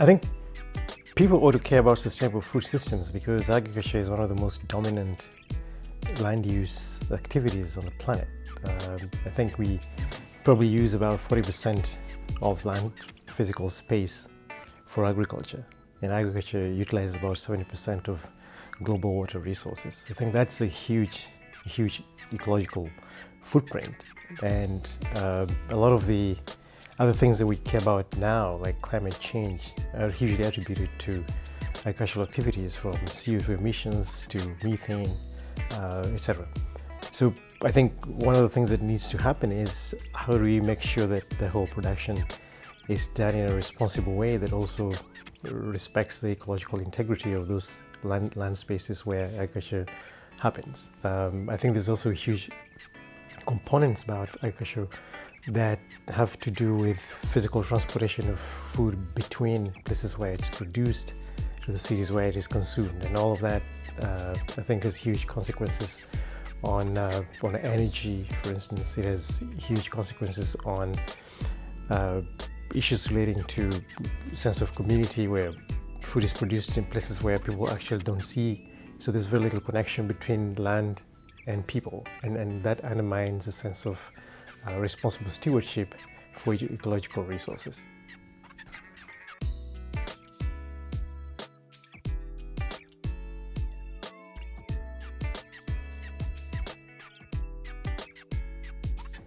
I think people ought to care about sustainable food systems because agriculture is one of the most dominant land use activities on the planet. I think we probably use about 40% of land physical space for agriculture, and agriculture utilizes about 70% of global water resources. I think that's a huge ecological footprint, and a lot of the other things that we care about now, like climate change, are hugely attributed to agricultural activities, from CO2 emissions to methane, etc. So I think one of the things that needs to happen is how do we make sure that the whole production is done in a responsible way that also respects the ecological integrity of those land spaces where agriculture happens. I think there's also huge components about agriculture that have to do with physical transportation of food between places where it's produced to the cities where it is consumed, and all of that I think has huge consequences on energy. For instance, it has huge consequences on issues relating to sense of community, where food is produced in places where people actually don't see, so there's very little connection between land and people, and that undermines a sense of responsible stewardship for ecological resources.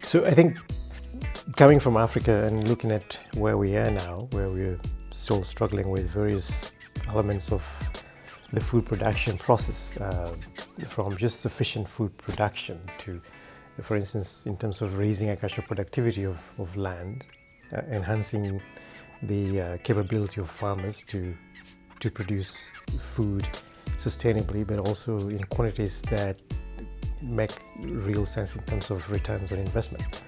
So I think coming from Africa and looking at where we are now, where we're still struggling with various elements of the food production process, from just sufficient food production to, for instance, in terms of raising agricultural productivity of land, enhancing the capability of farmers to produce food sustainably, but also in quantities that make real sense in terms of returns on investment.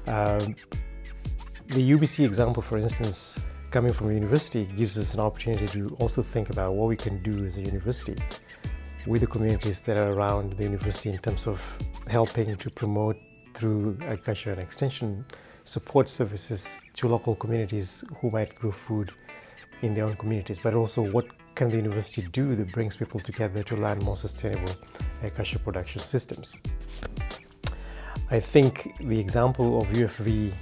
The UBC example, for instance, coming from a university, gives us an opportunity to also think about what we can do as a university with the communities that are around the university in terms of helping to promote, through agriculture and extension, support services to local communities who might grow food in their own communities, but also what can the university do that brings people together to learn more sustainable agricultural production systems. I think the example of UFV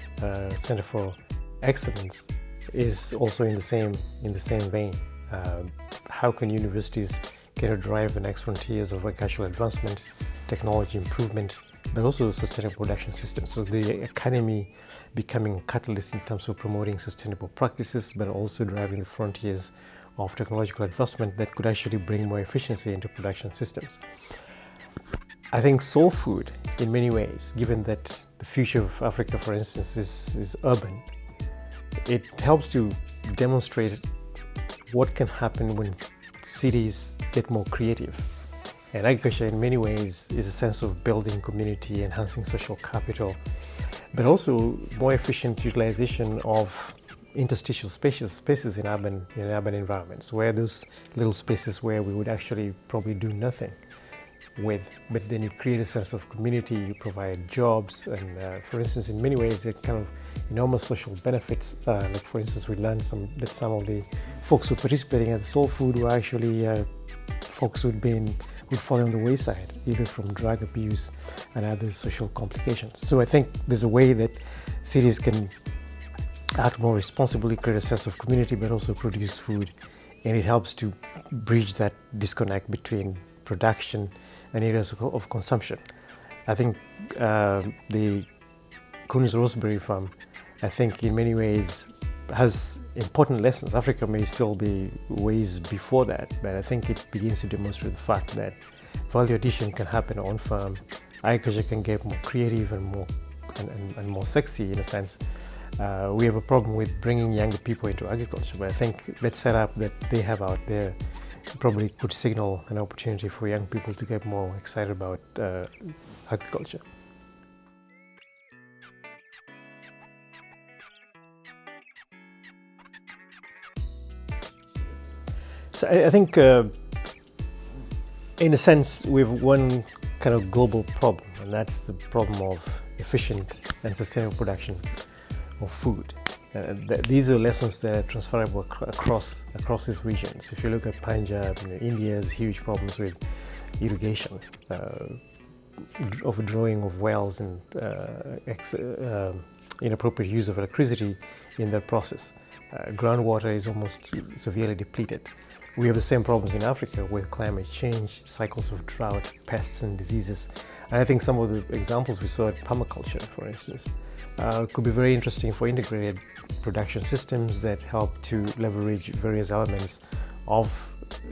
Center for Excellence is also in the same vein. How can universities drive the next frontiers of agricultural advancement, technology improvement, but also sustainable production systems? So the academy becoming a catalyst in terms of promoting sustainable practices, but also driving the frontiers of technological advancement that could actually bring more efficiency into production systems. I think soul food, in many ways, given that the future of Africa, for instance, is urban, it helps to demonstrate what can happen when cities get more creative. And agriculture, in many ways, is a sense of building community, enhancing social capital, but also more efficient utilization of interstitial spaces in urban environments, where those little spaces where we would actually probably do nothing with, but then you create a sense of community, you provide jobs, and for instance, in many ways, there are kind of enormous social benefits. Like for instance, we learned that some of the folks who are participating at the Soul Food were actually folks who'd fallen on the wayside, either from drug abuse and other social complications. So I think there's a way that cities can act more responsibly, create a sense of community, but also produce food, and it helps to bridge that disconnect between production and areas of consumption. I think the Coon's Roseberry Farm, I think in many ways has important lessons. Africa may still be ways before that, but I think it begins to demonstrate the fact that value addition can happen on farm. Agriculture can get more creative and more sexy in a sense. We have a problem with bringing younger people into agriculture, but I think that setup that they have out there probably could signal an opportunity for young people to get more excited about agriculture. So I think in a sense we have one kind of global problem, and that's the problem of efficient and sustainable production of food. These are lessons that are transferable across these regions. If you look at Punjab, India has huge problems with irrigation, overdrawing of wells, and inappropriate use of electricity in that process. Groundwater is almost severely depleted. We have the same problems in Africa with climate change, cycles of drought, pests and diseases. And I think some of the examples we saw at permaculture, for instance, could be very interesting for integrated production systems that help to leverage various elements of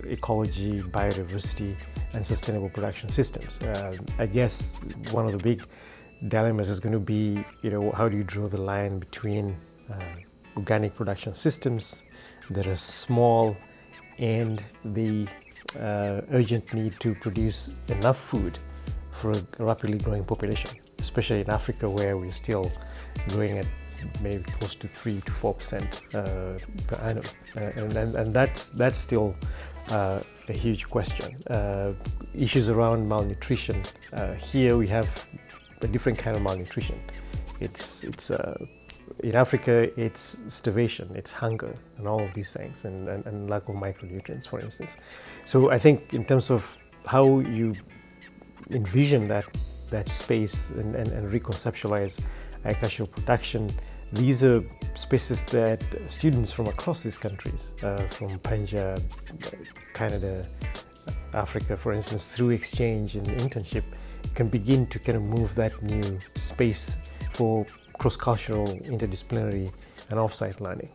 ecology, biodiversity, and sustainable production systems. I guess one of the big dilemmas is going to be, how do you draw the line between organic production systems that are small and the urgent need to produce enough food for a rapidly growing population, especially in Africa, where we're still growing at maybe close to 3 to 4% per annum, and that's still a huge question. Issues around malnutrition. Here we have a different kind of malnutrition. It's in Africa, it's starvation, it's hunger, and all of these things, and lack of micronutrients, for instance. So I think in terms of how you envision that space and reconceptualize agricultural production, these are spaces that students from across these countries, from Punjab, Canada, Africa, for instance, through exchange and internship, can begin to kind of move that new space for cross-cultural, interdisciplinary, and off-site learning.